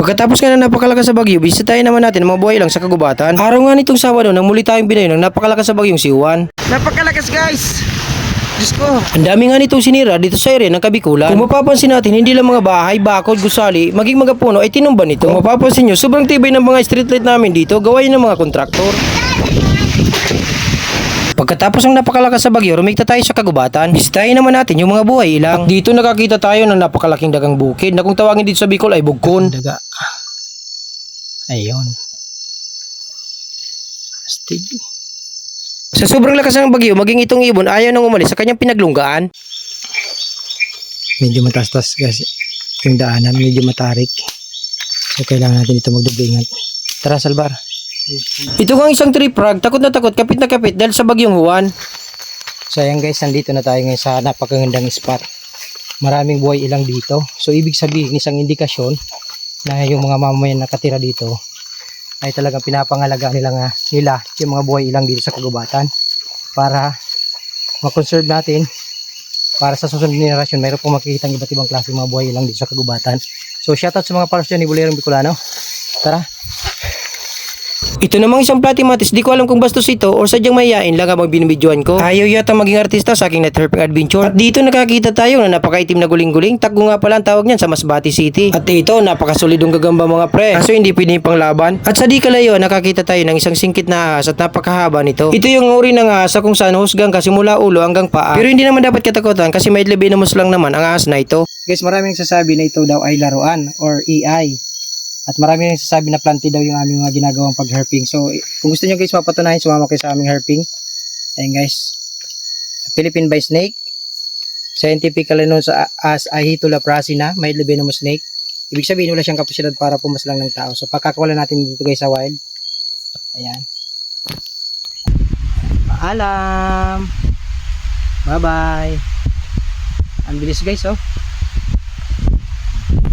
Pagkatapos nga ng napakalakas sa bagyo, bisitahin naman natin ang mga buhay lang sa kagubatan. Araw nga nitong Sabado nang muli tayong binayo ng napakalakas sa bagyong si Juan. Napakalakas guys! Diyos ko. Ang dami nga nitong sinira dito sa area ng Kabikulan. Kung mapapansin natin, hindi lang mga bahay, bakod, gusali, maging mga puno ay tinumba nito. Kung mapapansin nyo, sobrang tibay ng mga street light namin dito, gawain ng mga kontraktor. Pagkatapos ng napakalakas sa bagyo, rumigta tayo sa kagubatan. Bisitahin naman natin yung mga buhay ilang. At dito nakakita tayo ng napakalaking dagang bukid na kung tawagin dito sa Bicol ay bugkon. Daga. Ayun. Astig. Sa sobrang lakas ng bagyo, maging itong ibon ayaw nang umalis sa kanyang pinaglunggaan. Medyo matastas kasi yung daanan, medyo matarik. So kailangan natin ito magdubingan. Tara Salvar. Ito nga isang tree frog, takot na kapit dahil sa bagyong Juan. So ayan guys, nandito na tayo ngayon sa napakagandang spot. Maraming buhay ilang dito. So ibig sabihin, isang indikasyon na yung mga mamamayan nakatira dito ay talagang pinapangalaga nila yung mga buhay ilang dito sa kagubatan para makonserve natin para sa susunod na generasyon mayroon pong makikita ng iba't ibang klase mga buhay ilang dito sa kagubatan. So shoutout sa mga paros dyan ni Bulerong Bicolano. Tara! Ito namang isang platimatis, di ko alam kung bastos ito o sadyang mayayain lang habang binibidyoan ko. Ayaw yata maging artista sa aking netherping adventure. At dito nakakita tayo na napakaitim na guling-guling. Taggo nga pala ang tawag niyan sa Masbate City. At ito, napakasolidong gagamba mga pre. Kaso hindi pwede pang laban. At sa di kalayo, nakakita tayo ng isang singkit na ahas at napakahaba nito. Ito yung uri ng ahas kung saan husgang kasi mula ulo hanggang paa. Pero hindi naman dapat katakutan kasi may lebinomos lang naman ang ahas na ito. Guys, maraming nagsasabi na ito daw ay laruan or AI. At marami rin nagsasabi na planti daw yung aming mga ginagawang pag-herping. So, kung gusto nyo guys mapatunayan, sumama kayo sa aming herping. Ayan guys. Philippine by snake. Scientifically known as Ahitula prasina, may lebinomous snake. Ibig sabihin wala siyang kapasidad para pumaslang ng tao. So, pagkakawalan natin dito guys sa wild. Ayan. Paalam. Bye-bye. Ang bilis guys, oh.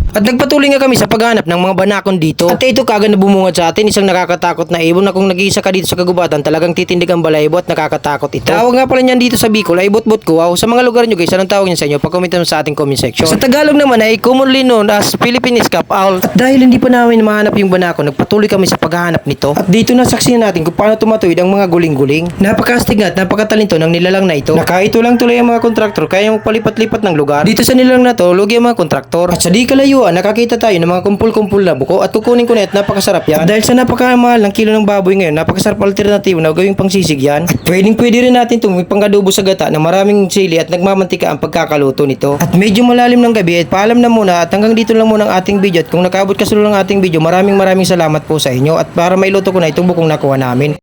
At nagpatuloy nga kami sa paghanap ng mga banakon dito. At ito kagad na bumungad sa atin, isang nakakatakot na ibon na kung nag-iisa ka dito sa kagubatan, talagang titindig ang balaybo at nakakatakot ito. Tawag nga pala niyan dito sa Bicol ay butbut kuwaw. Sa mga lugar nyo guys, anong tawag niyan sa inyo? Pag-comment naman sa ating comment section. Sa Tagalog naman ay commonly known as Philippine Scap Owl. At dahil hindi pa namin mahanap yung banakon, nagpatuloy kami sa paghahanap nito. At dito nasaksihan natin kung paano tumatuwid ang mga guling-guling. Napakastig at napakatalento ng nilalang na ito. Nakaito lang tuloy ang mga kontraktor kaya magpalipat-lipat ng lugar. Dito sa nilalang na to, lugi ang mga kontraktor. At sa di kalayuan, nakakita tayo ng mga kumpul-kumpul na buko at kukunin ko na at napakasarap yan. At dahil sa napakamahal ng kilo ng baboy ngayon, napakasarap alternatibo na gawing pangsisig yan. At pwede rin natin itong pangkadubo sa gata na maraming sili at nagmamantika ang pagkakaluto nito. At medyo malalim ng gabi at paalam na muna at hanggang dito lang muna ang ating video. At kung nakaabot ka sa ng ating video, maraming salamat po sa inyo at para mailuto ko na itong bukong nakuha namin.